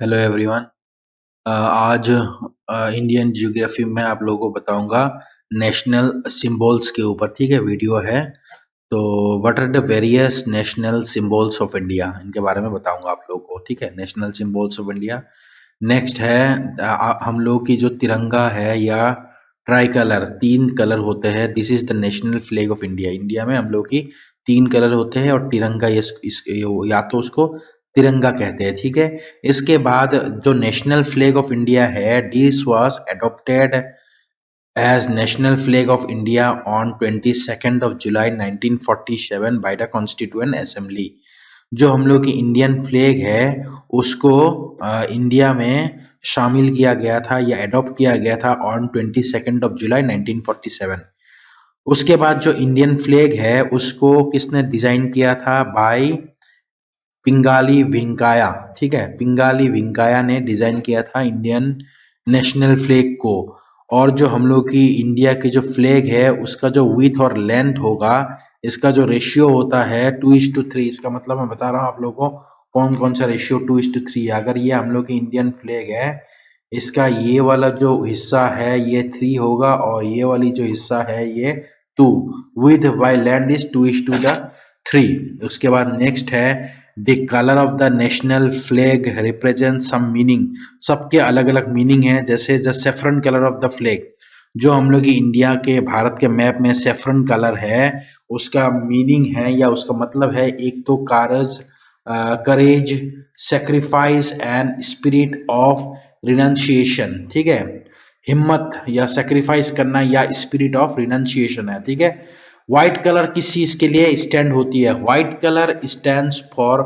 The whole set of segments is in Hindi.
Hello everyone. आज इंडियन जियोग्राफी में आप लोगों को बताऊंगा नेशनल सिंबल्स के ऊपर। ठीक है, वीडियो है। तो what are the various national symbols of India, इनके बारे में बताऊंगा आप लोगों को। ठीक है, national symbols of India. Next है हम लोग की जो तिरंगा है या ट्राई कलर, 3 कलर होते हैं। This is the national flag of India. India में हम लोग की 3 कलर होते हैं और तिरंगा या तो उसको तिरंगा कहते हैं। ठीक है, इसके बाद जो नेशनल फ्लैग ऑफ इंडिया है, this was adopted as national flag of India on 22nd of July 1947 by the Constituent Assembly। जो हम लोग की इंडियन फ्लैग है उसको इंडिया में शामिल किया गया था या एडॉप्ट किया गया था ऑन 22nd ऑफ जुलाई 1947। उसके बाद जो इंडियन फ्लैग है उसको किसने डिजाइन किया था? बाय पिंगाली वेंकैया। ठीक है, पिंगाली वेंकैया ने डिजाइन किया था इंडियन नेशनल फ्लैग को। और जो हम लोग की इंडिया की जो फ्लैग है उसका जो विड्थ और लेंथ होगा, इसका जो रेशियो होता है 2:3। इसका मतलब मैं बता रहा हूँ आप लोगों को कौन कौन सा रेशियो 2:3 है। अगर ये हम लोग की इंडियन फ्लैग है, इसका ये वाला जो हिस्सा है ये 3 होगा और ये वाली जो हिस्सा है ये 2। Width by length is 2:3। उसके बाद नेक्स्ट है the colour of the national flag represent some meaning. सबके अलग अलग मीनिंग है। जैसे the saffron colour of the flag, जो हम लोग की इंडिया के भारत के मैप में सेफ्रन कलर है, उसका मीनिंग है या उसका मतलब है एक तो courage, sacrifice and spirit of renunciation. ठीक है, हिम्मत या सेक्रीफाइस करना या स्पिरिट ऑफ रिनंसिएशन है। ठीक है, व्हाइट कलर किस चीज के लिए स्टैंड होती है? White colour stands for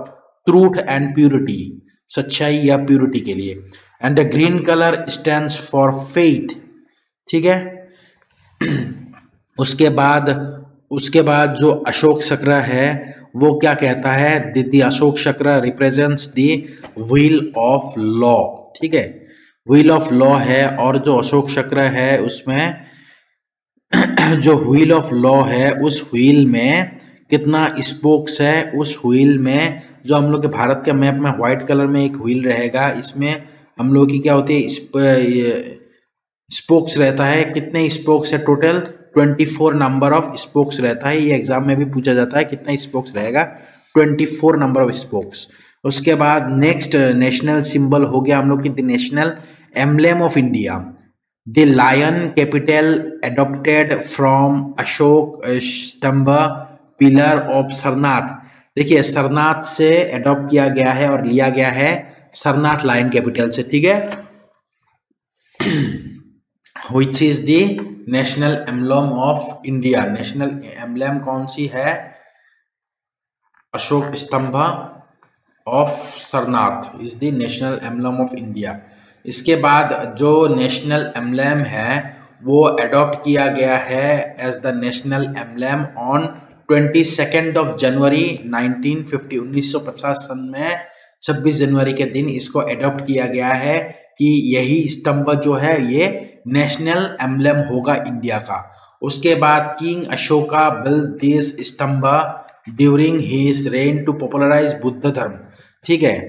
truth and purity, सच्चाई या प्यूरिटी के लिए। And the green colour stands for faith. ठीक है, उसके बाद जो अशोक चक्र है वो क्या कहता है? द अशोक चक्र represents the wheel of law. ठीक है, व्हील ऑफ लॉ है। और जो अशोक चक्र है उसमें जो व्हील ऑफ लॉ है उस व्हील में कितना स्पोक्स है? उस व्हील में जो हम लोग के भारत के मैप में व्हाइट कलर में एक व्हील रहेगा, इसमें हम लोग की क्या होती है? स्पोक्स रहता है। कितने स्पोक्स है टोटल? 24 नंबर ऑफ स्पोक्स रहता है। ये एग्जाम में भी पूछा जाता है कितना स्पोक्स रहेगा? 24 नंबर ऑफ स्पोक्स। उसके बाद नेक्स्ट नेशनल सिंबल हो गया हम लोग की national emblem of India, the lion capital adopted from Ashok stambh pillar of Sarnath. देखिए, सरनाथ से एडॉप्ट किया गया है और लिया गया है सरनाथ लायन कैपिटल से। ठीक है, which is the national emblem of India। National emblem कौन सी है? अशोक स्तंभ of Sarnath is the national emblem of India. इसके बाद जो नेशनल एम्बलम है वो एडॉप्ट किया गया है as the national emblem on 22nd of January 1950 सन में 26 जनवरी के दिन इसको एडॉप्ट किया गया है कि यही स्तंभ जो है ये नेशनल एम्बलम होगा इंडिया का। उसके बाद king Ashoka build this stambh during his reign to popularise Buddha dharma. ठीक है,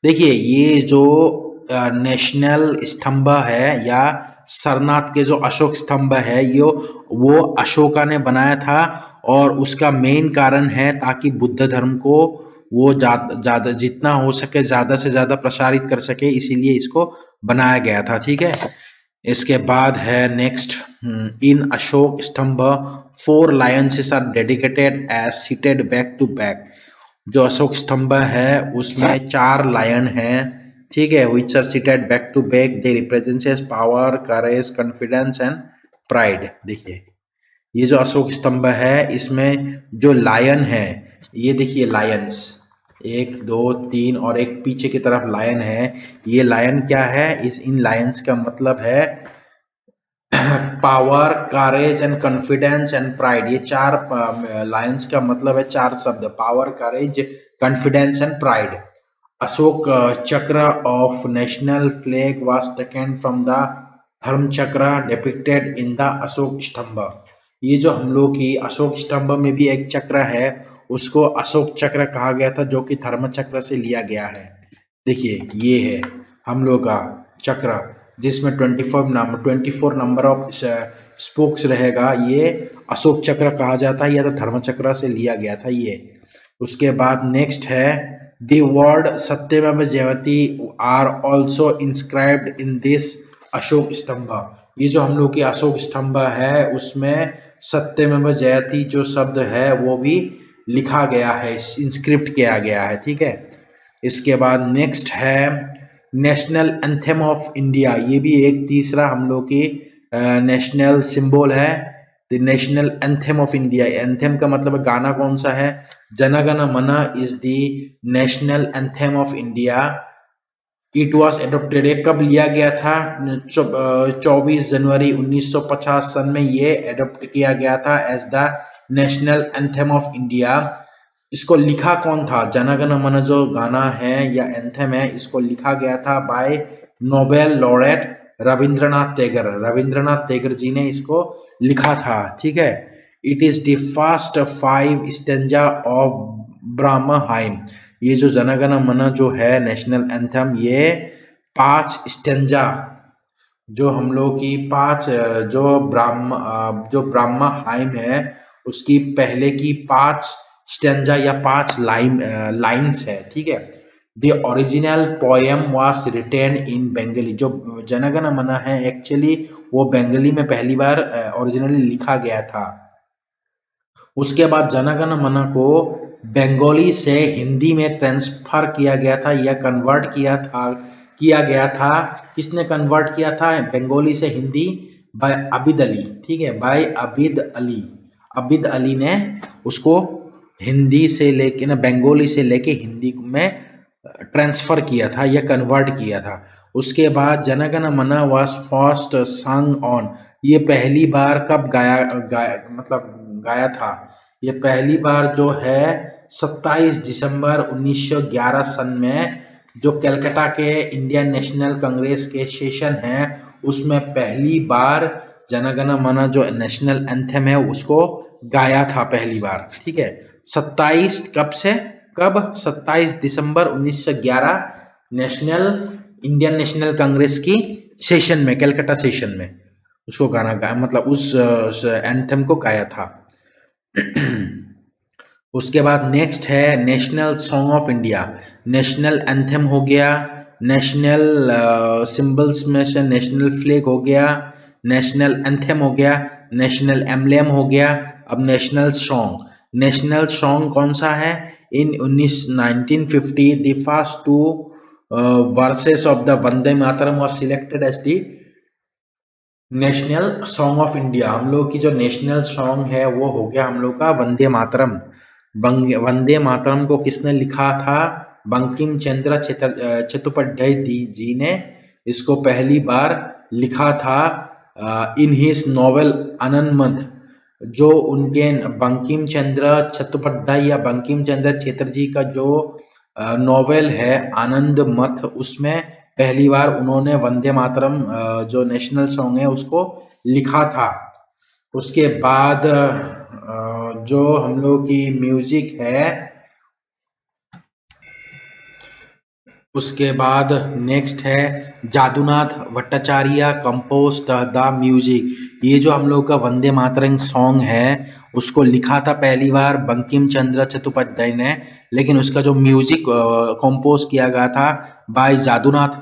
देखिए ये जो नेशनल स्तंभ है या सरनाथ के जो अशोक स्तंभ है ये वो अशोका ने बनाया था और उसका मेन कारण है ताकि बुद्ध धर्म को वो ज्यादा जितना हो सके ज्यादा से ज्यादा प्रसारित कर सके, इसीलिए इसको बनाया गया था। ठीक है, इसके बाद है next in Ashok stambh 4 lions are dedicated as seated back to back. जो अशोक स्तंभ है उसमें 4 लायन हैं। ठीक है, which are seated back to back, they represents power, courage, confidence and pride. देखिए ये जो अशोक स्तंभ है इसमें जो लायन है, ये देखिए लायंस 1 2 3 और एक पीछे की तरफ लायन है। ये लायन क्या है? इन लायंस का मतलब है power, courage and confidence and pride. ये 4 लायंस का मतलब है 4 शब्द, power, courage, confidence and pride. Ashoka Chakra of national flag was taken from the Dharma Chakra depicted in the Ashok stambh. ये जो हम लोग की अशोक स्तंभ में भी एक चक्र है उसको अशोक चक्र कहा गया था जो कि धर्म चक्र से लिया गया है। देखिए ये है हम लोग का चक्र, जिसमें 24 नंबर ऑफ स्पोक्स रहेगा। ये अशोक चक्र कहा जाता है, या तो धर्म चक्र से लिया गया था ये। उसके बाद नेक्स्ट है the word Satyameva Jayate are also inscribed in this Ashok stambh. ये जो हम लोग की अशोक स्तंभ है उसमें सत्यमेव जयते जो शब्द है वो भी लिखा गया है, इंस्क्रिप्ट किया गया है, ठीक है। इसके बाद नेक्स्ट है नेशनल एंथम ऑफ इंडिया। ये भी एक तीसरा हम लोग की नेशनल सिंबल है, the national anthem of India. Anthem का मतलब गाना कौन सा है? जनगण मन is the national anthem of India. It was adopted, ये कब लिया गया था? 24 जनवरी 1950 सन में ये एडोप्ट किया गया था as the national anthem of India. इसको लिखा कौन था? जनगण मन जो गाना है या एंथम है, इसको लिखा गया था by Nobel laureate Rabindranath Tagore. Rabindranath Tagore ji ने इसको लिखा था, ठीक है। It is the first 5 stanza of Brahmo hymn. ये जो जनगण मन जो है नेशनल एंथम, ये 5 स्टेंजा जो हम लोग की 5 जो ब्राह्महाइम है उसकी पहले की 5 स्टेंजा या 5 लाइन्स है, ठीक है। The original poem was written in Bengali. जो जनगण मन है एक्चुअली वो बंगाली में पहली बार ओरिजिनली लिखा गया था। उसके बाद जनगण मन को बंगाली से हिंदी में ट्रांसफर किया गया था या कन्वर्ट किया गया था। किसने कन्वर्ट किया था बंगाली से हिंदी? बाय आबिद अली, ठीक है, बाय आबिद अली। आबिद अली ने उसको हिंदी से लेके ना बंगाली से लेके हिंदी में ट्रांसफर किया था या कन्वर्ट किया था। उसके बाद जनगण मन वाज फर्स्ट संग ऑन। ये पहली बार कब गाया था? ये पहली बार जो है 27 दिसंबर 1911 सन में, जो कलकत्ता के इंडियन नेशनल कांग्रेस के सेशन है उसमें पहली बार जनगण मन जो नेशनल एंथम है उसको गाया था पहली बार, ठीक है। 27 कब से कब? 27 दिसंबर 1911 इंडियन नेशनल कांग्रेस की सेशन में, कलकत्ता सेशन में उसको गाना गाया, मतलब उस एंथम को गाया था। उसके बाद नेक्स्ट है national song of India. National anthem हो गया, नेशनल सिंबल्स में से नेशनल फ्लैग हो गया, नेशनल एंथम हो गया, नेशनल एम्बलम हो गया। अब नेशनल सॉन्ग। नेशनल सॉन्ग कौन सा है? In 1950 the first 2 verses of the Vande Mataram was selected as the national song of India. हम लोग की जो नेशनल सॉन्ग है वो हो गया हम लोग का वंदे मातरम। वंदे मातरम को किसने लिखा था? बंकिम चंद्र चट्टोपाध्याय जी ने इसको पहली बार लिखा था इन हिज नॉवेल आनंद मठ। जो उनके बंकिम चंद्र चट्टोपाध्याय या बंकिम चंद्र चटर्जी का जो नॉवेल है आनंद मठ, उसमें पहली बार उन्होंने वंदे मातरम जो नेशनल सॉन्ग है उसको लिखा था। उसके बाद जो हम लोग की म्यूजिक है, उसके बाद नेक्स्ट है Jadunath Bhattacharya compose the music. ये जो हम लोग का वंदे मातरम सॉन्ग है उसको लिखा था पहली बार बंकिम चंद्र चट्टोपाध्याय ने, लेकिन उसका जो म्यूजिक कंपोज किया गया था बाय जादूनाथ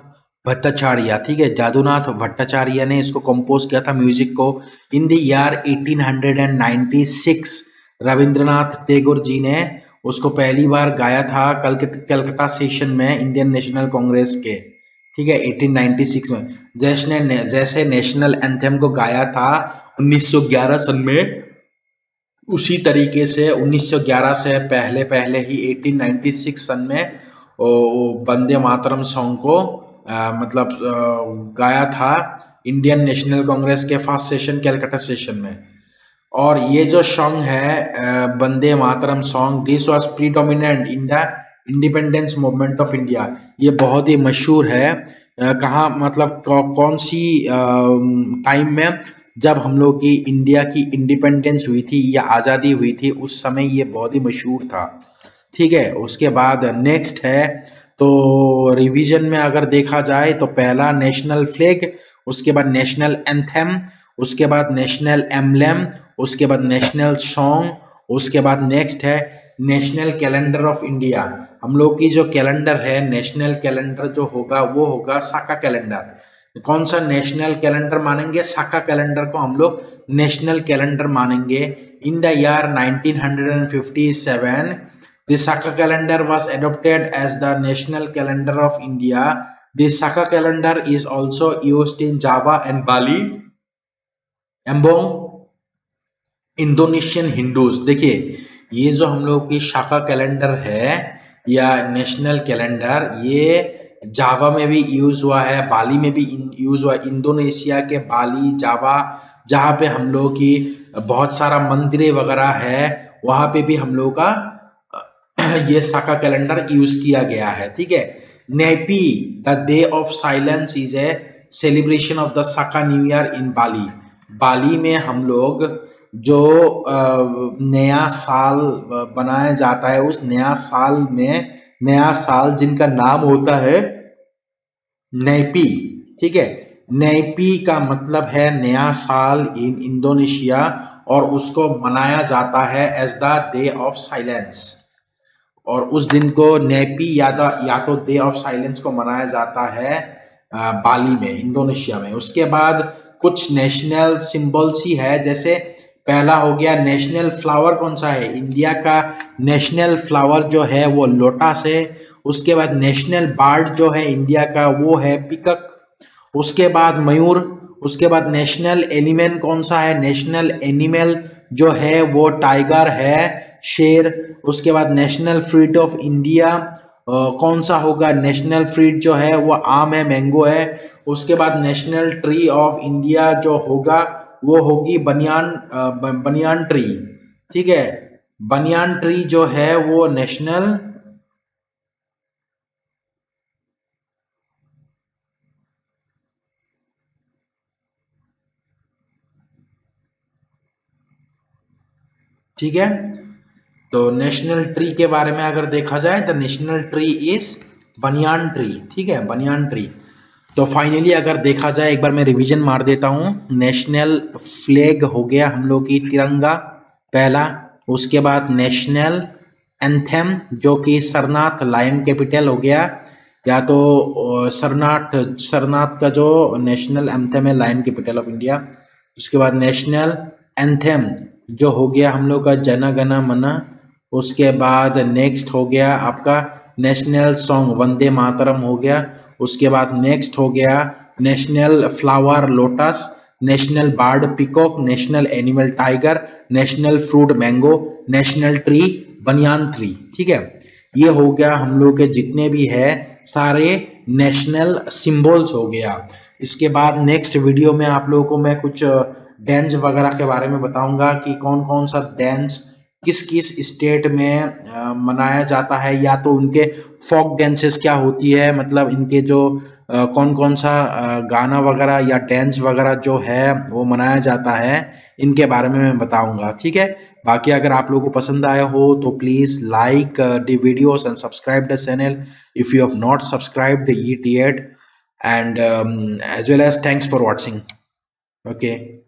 भट्टाचार्य, ठीक है। जादूनाथ भट्टाचार्य ने इसको कंपोज किया था म्यूजिक को। In the year 1896 Rabindranath Tagore ji ने उसको पहली बार गाया था कलकत्ता सेशन में इंडियन नेशनल कांग्रेस के, ठीक है, 1896 में। जैसे नेशनल एंथम को गाया था 1911 सन में, उसी तरीके से 1911 से पहले ही 1896 सन में वंदे मातरम सॉन्ग को गाया था इंडियन नेशनल कांग्रेस के फर्स्ट सेशन कलकत्ता सेशन में। और ये जो सॉन्ग है Vande Mataram song, this was predominant in the independence movement of India. ये बहुत ही मशहूर है। कहाँ मतलब कौन सी टाइम में? जब हम लोग की इंडिया की इंडिपेंडेंस हुई थी या आज़ादी हुई थी, उस समय ये बहुत ही मशहूर था, ठीक है। उसके बाद नेक्स्ट है तो रिवीजन में अगर देखा जाए तो पहला नेशनल फ्लैग, उसके बाद नेशनल एंथम, उसके बाद नेशनल एम्बलम, उसके बाद नेशनल सॉन्ग, उसके बाद नेक्स्ट है नेशनल कैलेंडर ऑफ इंडिया। हम लोग की जो कैलेंडर है, नेशनल कैलेंडर जो होगा वो होगा साका कैलेंडर। कौन सा नेशनल कैलेंडर मानेंगे? साका कैलेंडर को हम लोग नेशनल कैलेंडर मानेंगे। इन the year 1957 the Saka calendar was adopted as the national calendar of India. The Saka calendar is also used in Java and Bali among Indonesian Hindus. देखिए ये जो हम लोग की शाखा कैलेंडर है या नेशनल कैलेंडर, ये जावा में भी यूज हुआ है, बाली में भी यूज हुआ है। इंडोनेशिया के बाली, जावा, जहाँ पे हम लोग की बहुत सारा मंदिर वगैरह है, वहां पे भी हम लोग का ये शाखा कैलेंडर यूज किया गया है। ठीक है। Nappy the day of silence is a celebration of the शाखा न्यू ईयर इन बाली। बाली में हम लोग जो नया साल बनाया जाता है, उस नया साल में, नया साल जिनका नाम होता है नैपी। ठीक है। नैपी का मतलब है नया साल इन इंडोनेशिया, और उसको मनाया जाता है as the day of silence. और उस दिन को नेपी या तो डे ऑफ साइलेंस को मनाया जाता है बाली में, इंडोनेशिया में। उसके बाद कुछ नेशनल सिंबल्स ही है, जैसे पहला हो गया नेशनल फ्लावर। कौन सा है? इंडिया का नेशनल फ्लावर जो है वो लोटस है। उसके बाद नेशनल बर्ड जो है इंडिया का वो है पिकक। उसके बाद मयूर। उसके बाद नेशनल एनिमल कौन सा है? नेशनल एनिमल जो है वो टाइगर है, शेर। उसके बाद नेशनल फ्रूट ऑफ इंडिया कौन सा होगा? नेशनल फ्रूट जो है वो आम है, मैंगो है। उसके बाद नेशनल ट्री ऑफ इंडिया जो होगा वो होगी बनियान ट्री। ठीक है। बनियान ट्री जो है वो नेशनल, ठीक है। तो नेशनल ट्री के बारे में अगर देखा जाए तो national tree is banyan tree. ठीक है, बनियान ट्री। तो फाइनली अगर देखा जाए, एक बार मैं रिवीजन मार देता हूं। नेशनल फ्लैग हो गया हम लोग की तिरंगा पहला। उसके बाद नेशनल एंथम जो कि सरनाथ लायन कैपिटल हो गया, या तो सरनाथ सरनाथ का जो नेशनल एंथम है लायन कैपिटल ऑफ इंडिया। उसके बाद नेशनल एंथम जो हो गया हम लोग का जन गण मन। उसके बाद नेक्स्ट हो गया आपका नेशनल सॉन्ग वंदे मातरम हो गया। उसके बाद नेक्स्ट हो गया national flower lotus, national bird peacock, national animal tiger, national fruit mango, national tree banyan tree. ठीक है। ये हो गया हम लोग के जितने भी है सारे नेशनल सिंबल्स हो गया। इसके बाद नेक्स्ट वीडियो में आप लोगों को मैं कुछ डांस वगैरह के बारे में बताऊंगा कि कौन कौन सा डांस किस किस स्टेट में मनाया जाता है, या तो उनके फोक डांसेस क्या होती है, मतलब इनके जो कौन कौन सा गाना वगैरह या डांस वगैरह जो है वो मनाया जाता है, इनके बारे में मैं बताऊंगा। ठीक है। बाकी अगर आप लोगों को पसंद आया हो तो please like the videos and subscribe the channel if you have not subscribed it yet, and as well as thanks for watching. Okay.